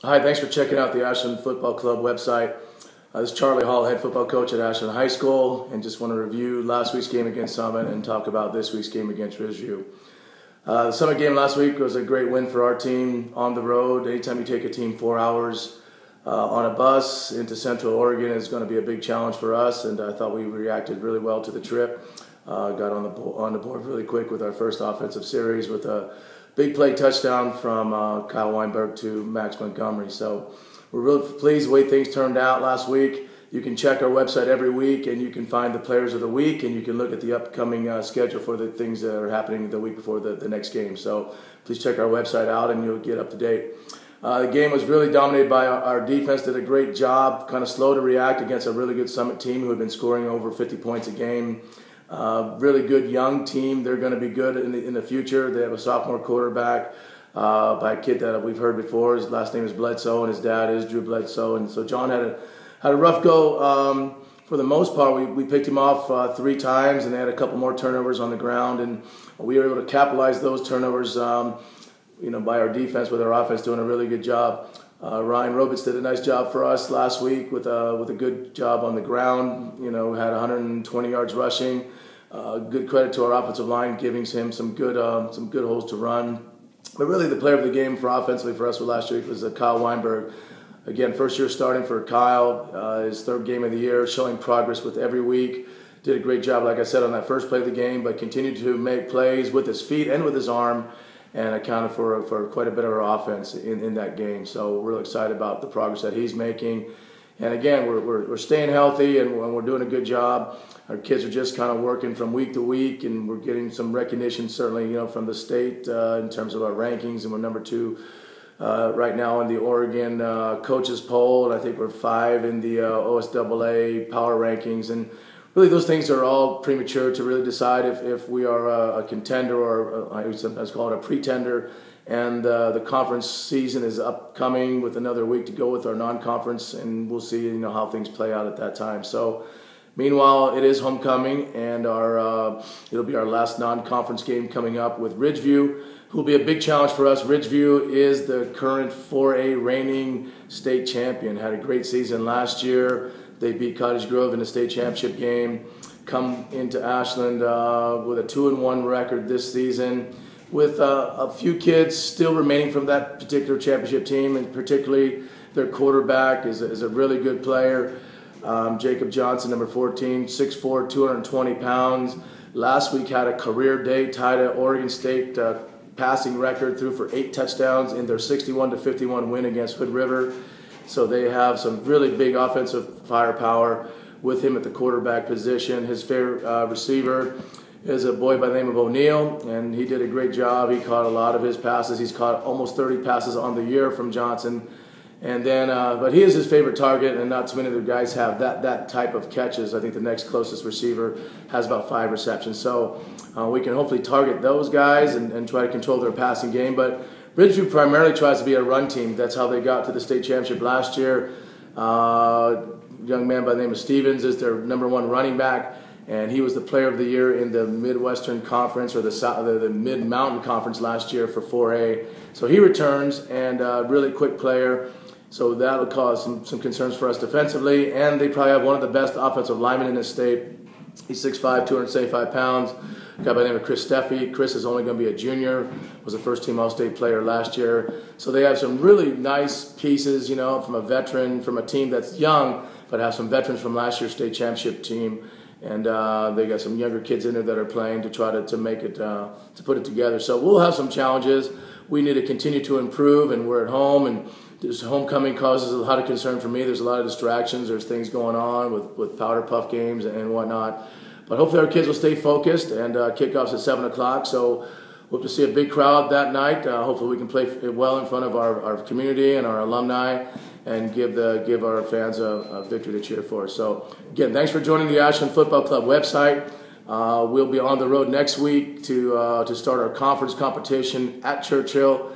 Hi, thanks for checking out the Ashland Football Club website. This is Charlie Hall, head football coach at Ashland High School, and just want to review last week's game against Summit and talk about this week's game against Ridgeview. The Summit game last week was a great win for our team on the road. Anytime you take a team 4 hours on a bus into Central Oregon is going to be a big challenge for us, and I thought we reacted really well to the trip. Got on the board really quick with our first offensive series with a big play touchdown from Kyle Weinberg to Max Montgomery. So we're really pleased the way things turned out last week. You can check our website every week and you can find the players of the week, and you can look at the upcoming schedule for the things that are happening the week before the next game. So please check our website out and you'll get up to date. The game was really dominated by our defense. Did a great job, kind of slow to react against a really good Summit team who had been scoring over 50 points a game. Really good young team. They're going to be good in the future. They have a sophomore quarterback by a kid that we've heard before. His last name is Bledsoe, and his dad is Drew Bledsoe. And so John had a rough go. For the most part, we picked him off 3 times, and they had a couple more turnovers on the ground, and we were able to capitalize those turnovers. By our defense, with our offense doing a really good job. Ryan Robitz did a nice job for us last week with a good job on the ground. Had 120 yards rushing. Good credit to our offensive line, giving him some good holes to run. But really, the player of the game for offensively for us last week was Kyle Weinberg. Again, first year starting for Kyle, his 3rd game of the year, showing progress with every week. Did a great job, like I said, on that first play of the game, but continued to make plays with his feet and with his arm, and accounted for quite a bit of our offense in that game. So we're really excited about the progress that he's making. And again, we're staying healthy and we're doing a good job. Our kids are just kind of working from week to week, and we're getting some recognition, certainly, from the state in terms of our rankings, and we're number 2 right now in the Oregon coaches poll, and I think we're 5 in the OSAA power rankings. And really, those things are all premature to really decide if we are a contender, or I would sometimes call it a pretender. And the conference season is upcoming with another week to go with our non-conference, and we'll see how things play out at that time. So meanwhile, it is homecoming, and it'll be our last non-conference game coming up with Ridgeview, who will be a big challenge for us. Ridgeview is the current 4A reigning state champion. Had a great season last year. They beat Cottage Grove in the state championship game. Come into Ashland with a 2-1 record this season, with a few kids still remaining from that particular championship team, and particularly their quarterback is a really good player. Jacob Johnson, number 14, 6'4", 220 pounds. Last week had a career day, tied an Oregon State passing record, threw for 8 touchdowns in their 61-51 win against Hood River. So they have some really big offensive firepower with him at the quarterback position. His favorite receiver is a boy by the name of O'Neal, and he did a great job. He caught a lot of his passes. He's caught almost 30 passes on the year from Johnson. And then, but he is his favorite target, and not too many of the guys have that type of catches. I think the next closest receiver has about 5 receptions. So we can hopefully target those guys and try to control their passing game. But Ridgeview primarily tries to be a run team. That's how they got to the state championship last year. Young man by the name of Stevens is their number 1 running back, and he was the player of the year in the Midwestern Conference, or the Mid-Mountain Conference last year for 4A. So he returns, and really quick player. So that'll cause some concerns for us defensively, and they probably have one of the best offensive linemen in the state. He's 6'5", 275 pounds. A guy by the name of Chris Steffi. Chris is only going to be a junior. Was a first-team All-State player last year. So they have some really nice pieces, from a veteran, from a team that's young, but have some veterans from last year's state championship team. And they got some younger kids in there that are playing to try to make it, to put it together. So we'll have some challenges. We need to continue to improve, and we're at home, and this homecoming causes a lot of concern for me. There's a lot of distractions. There's things going on with powder puff games and whatnot. But hopefully our kids will stay focused, and kickoff's at 7 o'clock. So we'll have to see a big crowd that night. Hopefully we can play well in front of our community and our alumni, and give our fans a victory to cheer for. So again, thanks for joining the Ashland Football Club website. We'll be on the road next week to start our conference competition at Churchill.